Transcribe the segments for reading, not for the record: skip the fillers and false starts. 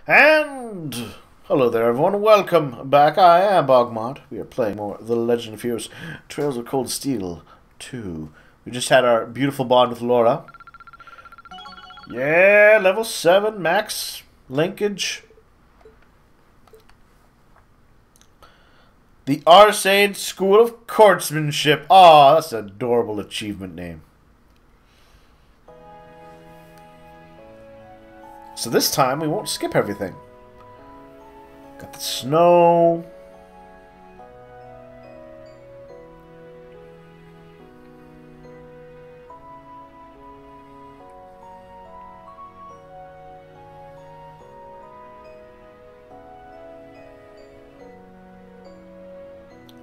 And hello there everyone, welcome back. I am BogMod. We are playing more The Legend of Heroes Trails of Cold Steel 2. We just had our beautiful bond with Laura. Yeah, level 7, max linkage. The Arcade School of Courtsmanship. Aw, that's an adorable achievement name. So this time we won't skip everything. Got the snow.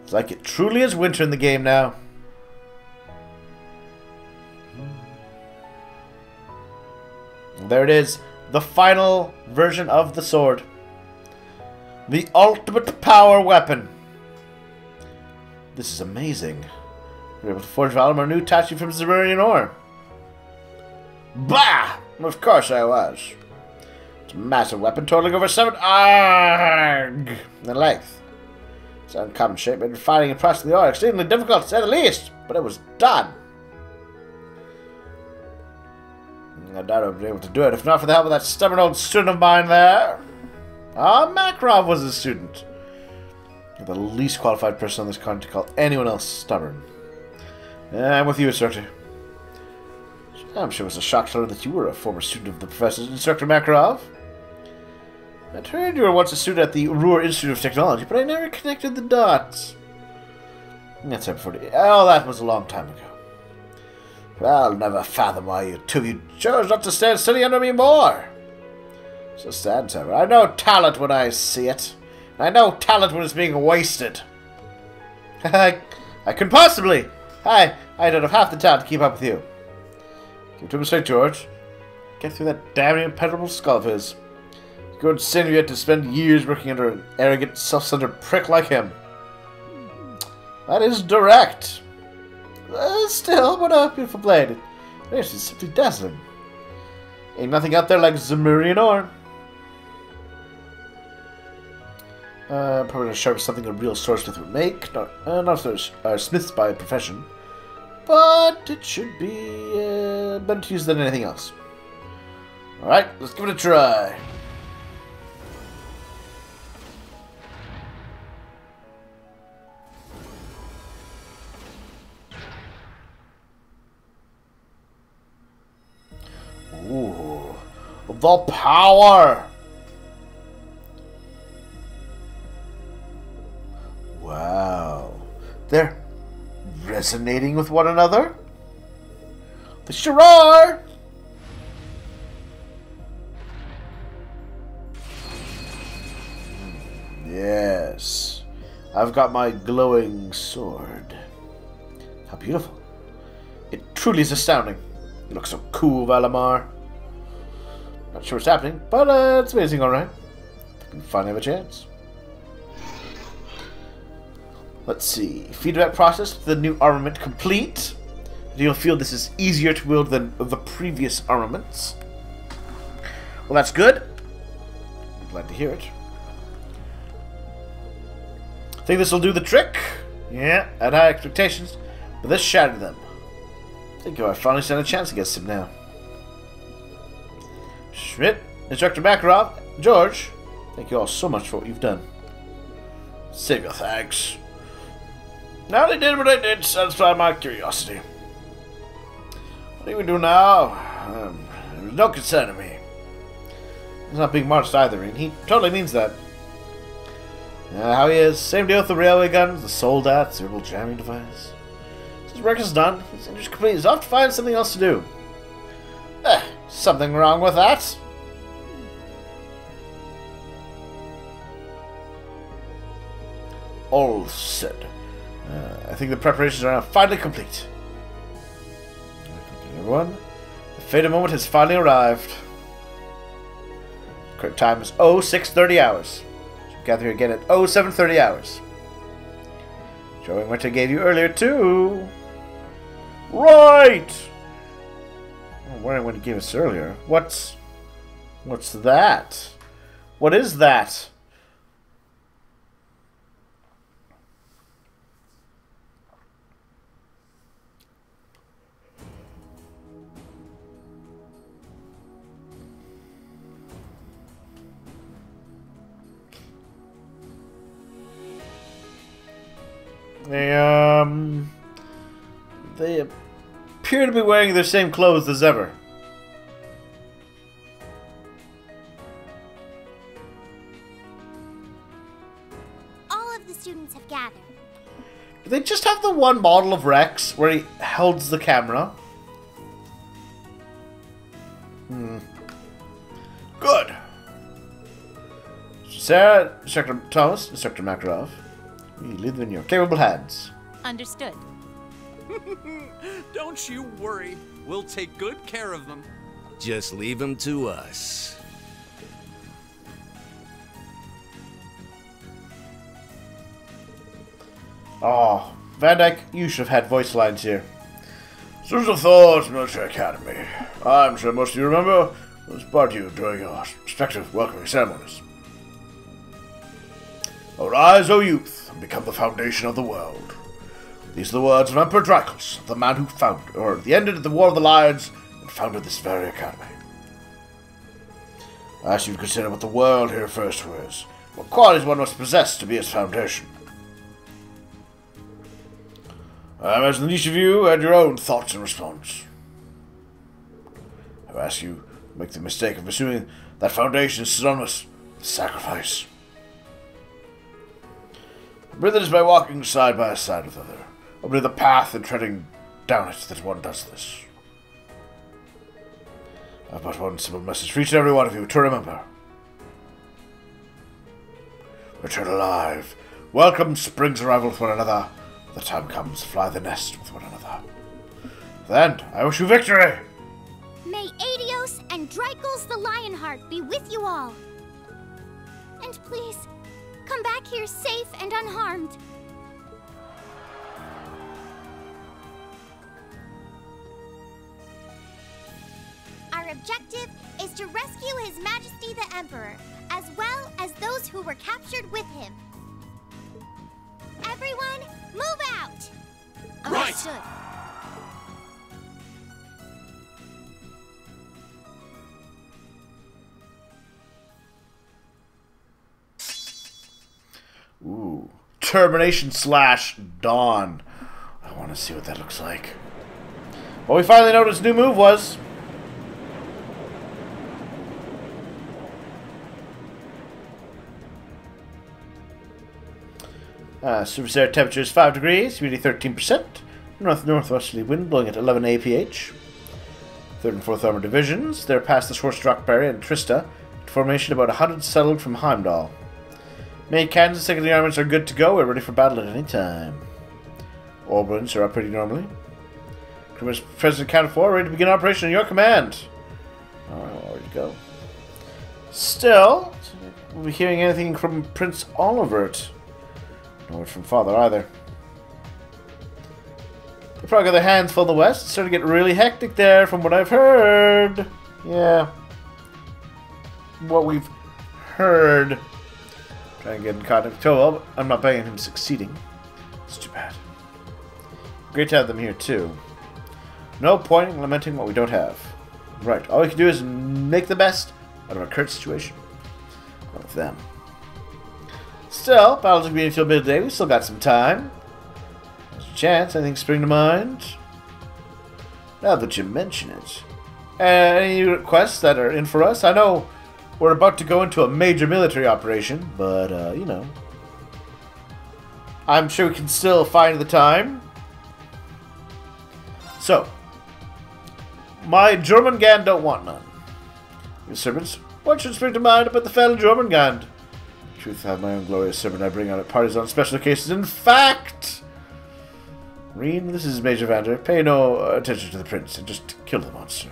It's like it truly is winter in the game now. And there it is. The final version of the sword. The ultimate power weapon. This is amazing. We're able to forge Valimar new Tachi from Zemurian ore. Bah! Of course I was. It's a massive weapon totaling over 7 arg in length. Its uncommon shape made fighting and processing the ore extremely difficult, to say the least, but it was done. I doubt I would be able to do it if not for the help of that stubborn old student of mine there. Ah, Makarov was a student. The least qualified person on this continent to call anyone else stubborn. I'm with you, instructor. I'm sure it was a shock to learn that you were a former student of the professor's, Instructor Makarov. I'd heard you were once a student at the Ruhr Institute of Technology, but I never connected the dots. That's oh, that was a long time ago. I'll never fathom why you two of you chose not to stand steady under me more. So sad, sir. I know talent when I see it. I know talent when it's being wasted. I couldn't possibly. I don't have half the talent to keep up with you. Keep to him straight, George. Get through that damn impenetrable skull of his. You go insane yet to spend years working under an arrogant, self-centered prick like him. That is direct. Still, what a beautiful blade. It's simply dazzling. Ain't nothing out there like Zemurian ore. Probably not sharp as something a real swordsmith would make. Not smiths by profession. But it should be better to use than anything else. Alright, let's give it a try. Ooh, the power! Wow, they're resonating with one another? They sure are! Yes, I've got my glowing sword. How beautiful. It truly is astounding. You look so cool, Valimar. Not sure what's happening, but it's amazing, alright. I think we finally have a chance. Let's see. Feedback process with the new armament complete. You'll feel this is easier to wield than the previous armaments. Well, that's good. I'm glad to hear it. Think this will do the trick? Yeah, I had high expectations, but this shattered them. I think I finally stand a chance against him now. Schmidt, Instructor Makarov, George, thank you all so much for what you've done. Save your thanks. Now they did what I did to satisfy my curiosity. What do we do now? There's no concern to me. He's not being marched either, and he totally means that. How he is. Same deal with the railway guns, the soldat, cerebral jamming device. His work is done. His interest complete. He's off to find something else to do. Something wrong with that? All said. I think the preparations are now finally complete. Okay, everyone. The fated moment has finally arrived. The correct time is 0630 hours. Should gather here again at 0730 hours. Showing what I gave you earlier too. Right! I'm wondering what he gave us earlier. What's that? What is that? They appear to be wearing their same clothes as ever. All of the students have gathered. Do they just have the one model of Rex where he holds the camera? Good. Sarah, Instructor Thomas, Instructor Makarov, we leave them in your capable hands. Understood. Don't you worry. We'll take good care of them. Just leave them to us. Oh, Van Dyke, you should have had voice lines here. Students of Thor's Military Academy. I'm sure most of you remember was brought to you during your respective welcoming ceremonies. Arise, O youth, and become the foundation of the world. These are the words of Emperor Dracos, the man who founded, or the ended the War of the Lions and founded this very academy. I ask you to consider what the world here refers to as, what qualities one must possess to be its foundation. I imagine that each of you had your own thoughts in response. I ask you to make the mistake of assuming that foundation is synonymous with sacrifice. Remember that it is by walking side by side with other, opening the path and treading down it that one does this. I have but one simple message for each and every one of you to remember. Return alive. Welcome spring's arrival with one another. The time comes, fly the nest with one another. Then, I wish you victory! May Adios and Drycles the Lionheart be with you all. And please, come back here safe and unharmed. Our objective is to rescue His Majesty the Emperor, as well as those who were captured with him. Everyone, move out! Right. Understood. Ooh. Termination / Dawn. I want to see what that looks like. Well, we finally know what his new move was. Surface air temperature is 5 degrees, humidity 13%. North-northwesterly wind blowing at 11 APH. 3rd and 4th Armored Divisions. They're past the Schwarzrock Barrier and Trista. Formation about 100 settled from Heimdall. Main cannons and secondary armaments are good to go. We're ready for battle at any time. Orbans are operating normally. Crewman's President accounted for, ready to begin operation on your command. Alright, ready to go. Still, we'll be hearing anything from Prince Olivert. No word from Father either. They probably got their hands full in the west. It's starting to get really hectic there from what I've heard. Yeah. What we've heard. Trying to get in contact with Toel, but I'm not betting him succeeding. It's too bad. Great to have them here too. No point in lamenting what we don't have. Right, all we can do is make the best out of our current situation. Not with them. Still, battles will be until midday. We still got some time. There's a chance. Anything spring to mind? Now that you mention it. Any requests that are in for us? I know we're about to go into a major military operation, but, you know. I'm sure we can still find the time. So, my Jormungand don't want none. You servants, what should spring to mind about the fell Jormungand? Truth, I have my own glorious servant I bring out at parties on special occasions. In fact, Reen, this is Major Vander. Pay no attention to the prince and just kill the monster.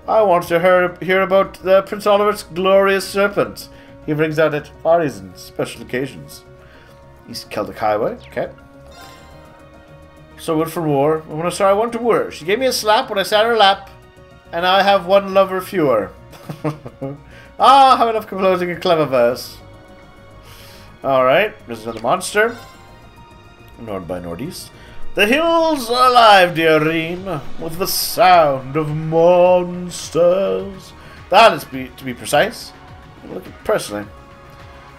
I want to hear about Prince Oliver's glorious serpent he brings out at parties and special occasions. East Celtic Highway, okay. So good for war. When I saw I want to woo. She gave me a slap when I sat on her lap, and I have one lover fewer. Ah, have enough composing a clever verse. Alright, there's another monster. North by northeast. The hills are alive, dear Reem, with the sound of monsters. That is, to be precise. Look at personally.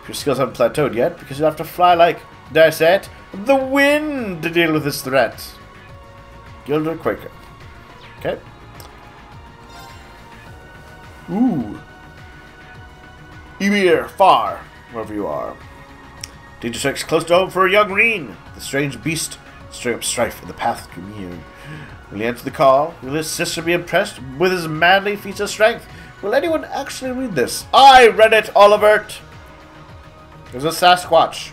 If your skills haven't plateaued yet, because you have to fly like, dare I say it, the wind to deal with this threat. Gilder Quaker. Okay. Ooh. Ymir, far, wherever you are. Danger strikes close to home for a young Reen. The strange beast stirring up strife in the path to Mew. Will he answer the call? Will his sister be impressed with his manly feats of strength? Will anyone actually read this? I read it, Olivert! There's a Sasquatch.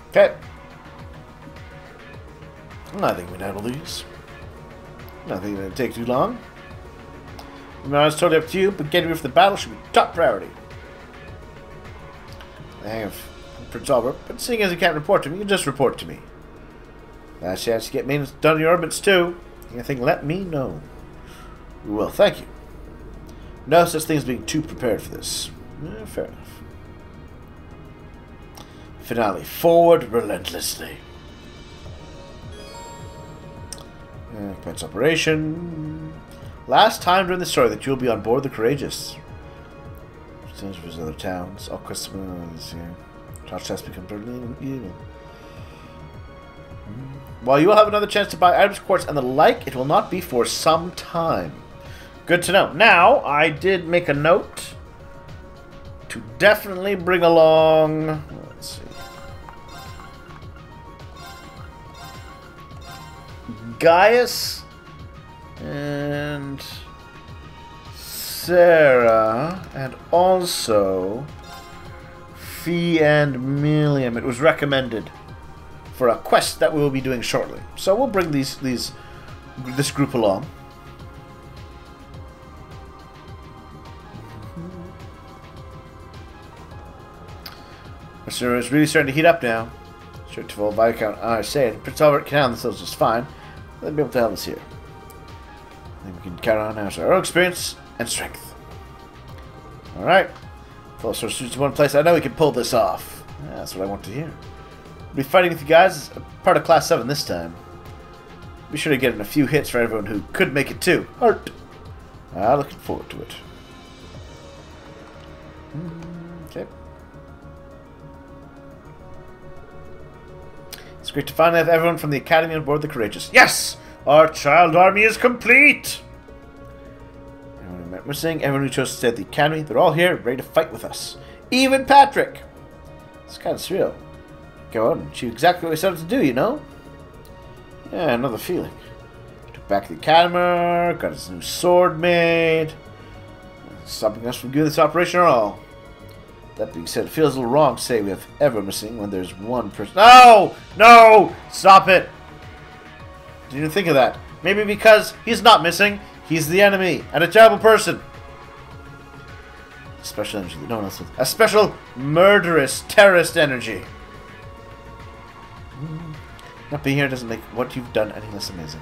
Okay. I think we can handle these. Nothing going to take too long. No, it's totally up to you, but getting ready for the battle should be top priority. The hang of Prince Albert, but seeing as you can't report to me, you can just report to me. Last chance to get maintenance done in your orbits too. Anything, let me know. Well, thank you. No such thing as being too prepared for this. Fair enough. Finale. Forward relentlessly. Commence operation. Last time during the story that you'll be on board the Courageous. Change for his other towns. All customers here. Josh has become totally evil. While you will have another chance to buy items, quartz, and the like, it will not be for some time. Good to know. Now, I did make a note to definitely bring along. Let's see. Gaius and Sarah, and also Fee and Milliam. It was recommended for a quest that we will be doing shortly. So we'll bring this group along. So it's really starting to heat up now. Sure to full Viscount I say it. Prince Albert can handle themselves just fine. They'll be able to help us here. I think we can count on our own experience and strength. Alright. Full source suits in one place. I know we can pull this off. Yeah, that's what I want to hear. We'll be fighting with you guys as part of Class 7 this time. Be sure to get in a few hits for everyone who could make it too. Heart. Looking forward to it. Okay. It's great to finally have everyone from the Academy on board the Courageous. Yes! Our child army is complete! We're saying everyone who chose to stay at the Academy, they're all here, ready to fight with us. Even Patrick! It's kind of surreal. Go out and achieve exactly what we set out to do, you know? Yeah, another feeling. Took back the Academy, got his new sword made. Stopping us from doing this operation at all. That being said, it feels a little wrong to say we have everyone missing when there's one person. No! No! Stop it! Didn't even think of that. Maybe because he's not missing, he's the enemy and a terrible person. Special energy that no one else has. A special murderous terrorist energy. Not being here doesn't make what you've done any less amazing.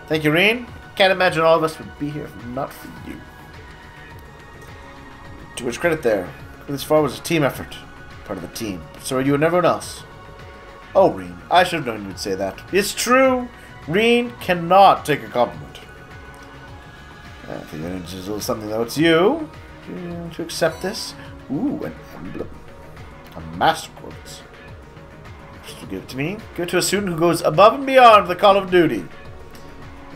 Thank you, Reen. Can't imagine all of us would be here if not for you. Too much credit there. This far was a team effort. Part of the team. So are you and everyone else. Oh, Reen, I should have known you would say that. It's true. Reen cannot take a compliment. I think it's a little something though. It's you. To accept this. Ooh, an emblem. A master quartz. Just give it to me. Give it to a student who goes above and beyond the call of duty.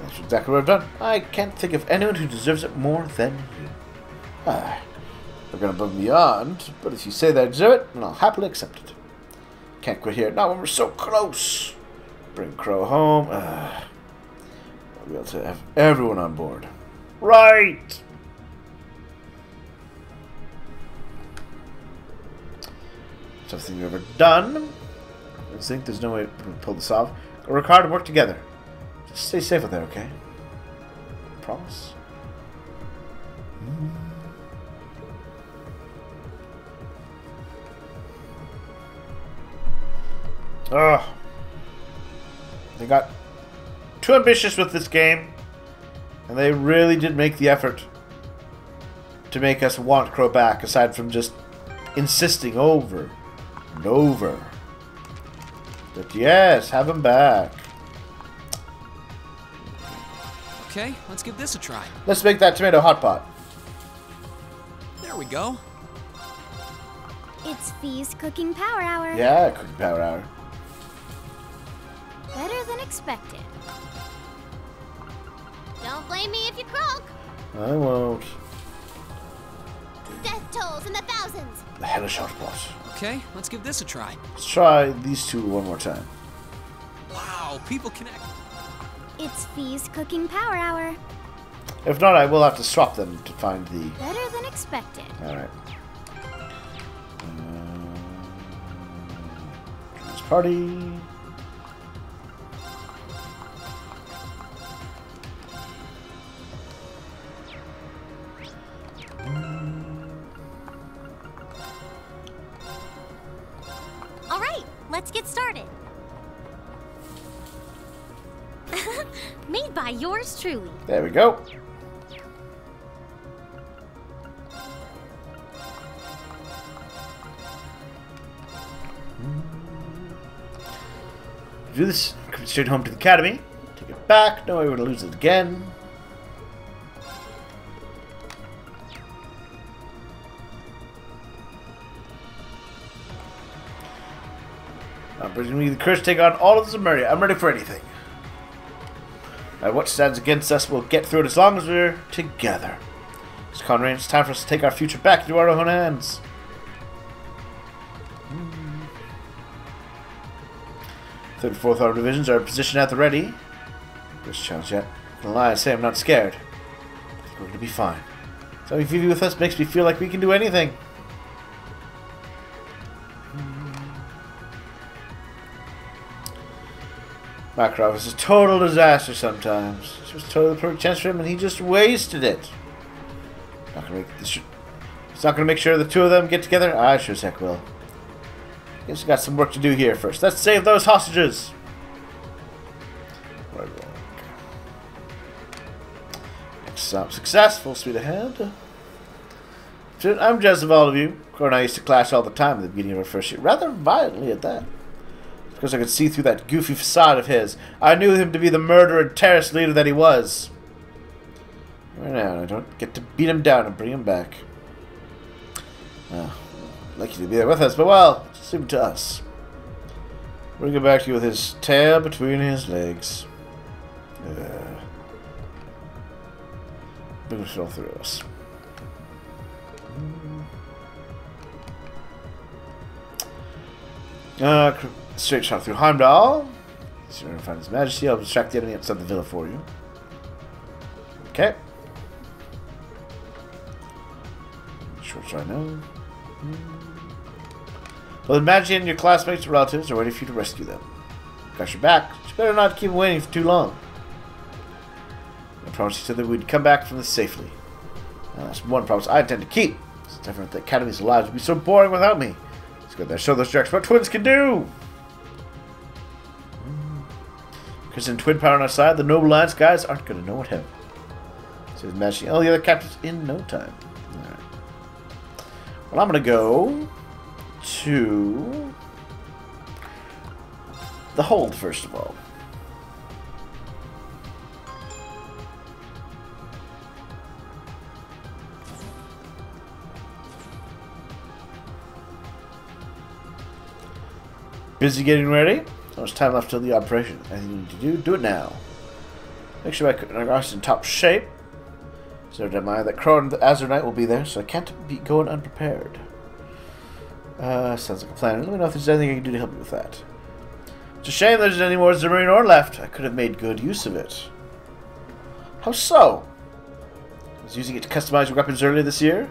That's exactly what I've done. I can't think of anyone who deserves it more than you. We're going above and beyond, but if you say that I deserve it, then I'll happily accept it. Can't quit here. Not when we're so close. Bring Crow home. We'll be able to have everyone on board. Right! Something you've ever done. I think there's no way to pull this off. We're required to work together. Just stay safe out there, okay? Promise? Ugh. They got too ambitious with this game, and they really did make the effort. to make us want Crow back, aside from just insisting over and over that yes, have him back. Okay, let's give this a try. Let's make that tomato hot pot. There we go. It's Fee's cooking power hour. Yeah, cooking power hour. Better than expected. Don't blame me if you croak. I won't. Death tolls in the thousands. The hellish hot pot. Okay, let's give this a try. Let's try these two one more time. Wow, people connect. It's Fee's cooking power hour. If not, I will have to swap them to find the... Better than expected. Alright. This party... All right, let's get started. Made by yours truly. There we go. Do this. Come straight home to the academy. Take it back. No, we're going to lose it again. I'm bringing me the courage to take on all of the Zemuria. I'm ready for anything. What stands against us, we'll get through it as long as we're together. It's Conrad, it's time for us to take our future back into our own hands. Third and fourth armor divisions are in position at the ready. First challenge yet. I'm gonna lie and say I'm not scared. I think we're gonna be fine. So if you with us makes me feel like we can do anything. Makarov is a total disaster sometimes. This was totally the perfect chance for him, and he just wasted it. Not gonna make this. It's not gonna make sure the two of them get together. I sure as heck will. Guess we got some work to do here first. Let's save those hostages. Right. Next stop successful. Speed ahead. I'm jealous of all of you. Crow and I used to clash all the time at the beginning of our first year, rather violently at that. Because I could see through that goofy facade of his. I knew him to be the murderer and terrorist leader that he was. Right now, I don't get to beat him down and bring him back. Well, I'd like you to be there with us, but well, just leave him to us. We'll get back to you with his tail between his legs. Bring it all through us. Straight shot through Heimdall. See if I can find His Majesty. I'll distract the enemy outside the villa for you. Okay. Short shot now. Well, Majesty and your classmates or relatives are waiting for you to rescue them. Got your back. You better not keep waiting for too long. I promised you that we'd come back from this safely. That's one promise I intend to keep. It's different that the Academy's lives would be so boring without me. Let's go there. Show those jerks what twins can do. Because in twin power on our side, the Noble Alliance guys aren't going to know what hit. So he's matching all the other captains in no time. Alright. Well, I'm going to go to the hold first of all. Busy getting ready? How much time left till the operation? Anything you need to do? Do it now. Make sure my arse is in top shape. So don't mind that Crow and the Azure Knight will be there, so I can't be going unprepared. Sounds like a plan. Let me know if there's anything I can do to help you with that. It's a shame there's any more Zemurian ore left. I could have made good use of it. How so? I was using it to customize your weapons earlier this year.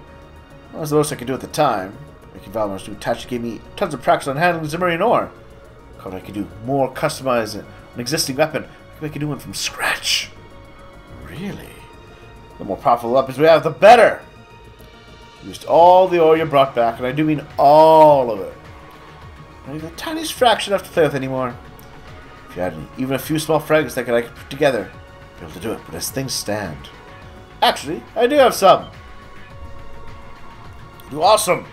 That was the most I could do at the time. Making Valmar's new Tachi gave me tons of practice on handling Zemurian ore. God, I could do more customize an existing weapon. I could make a new one from scratch. Really? The more powerful weapons we have, the better! Used all the ore you brought back, and I do mean all of it. Not even the tiniest fraction left to play with anymore. If you had even a few small fragments that I could put together, I'd be able to do it, but as things stand... Actually, I do have some! Do awesome.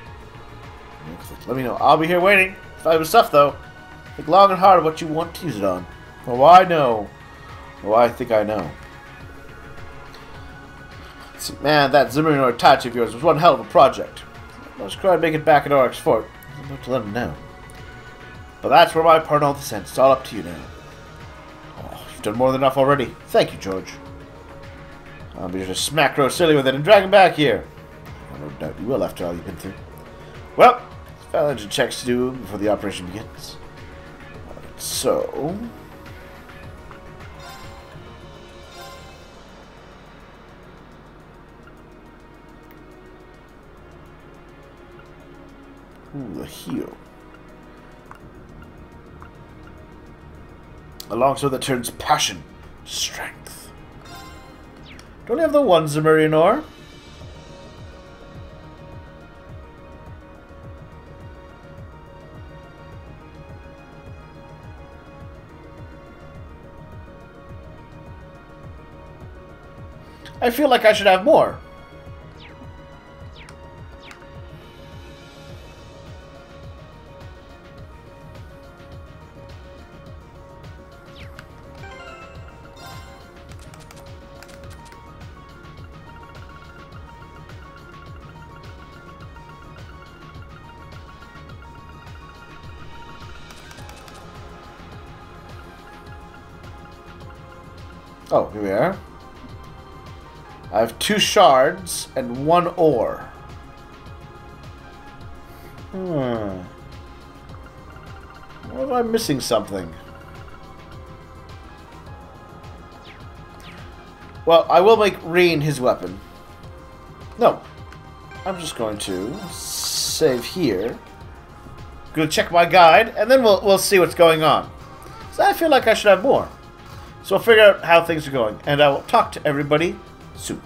Let me know. I'll be here waiting. Valuable stuff, though. Think long and hard what you want to use it on. Oh, I know. Oh, I think I know. Let's see, man, that Zimmerman attach of yours was one hell of a project. I was trying to make it back at Oryx Fort. I don't know what to let him know. But that's where my part in all this ends. It's all up to you now. Oh, you've done more than enough already. Thank you, George. I'll be just smack row silly with it and drag him back here. No doubt you will after all you've been through. Well, final engine checks to do before the operation begins. Alright, so... Ooh, the heel. A longsword that turns passion to strength. Don't you have the one, Zemurianor? I feel like I should have more. Oh, here we are. I have 2 shards and 1 ore. What if I'm missing something? Well, I will make Reen his weapon. No. I'm just going to save here. Gonna check my guide, and then we'll see what's going on. So I feel like I should have more. So I'll figure out how things are going, and I will talk to everybody soon.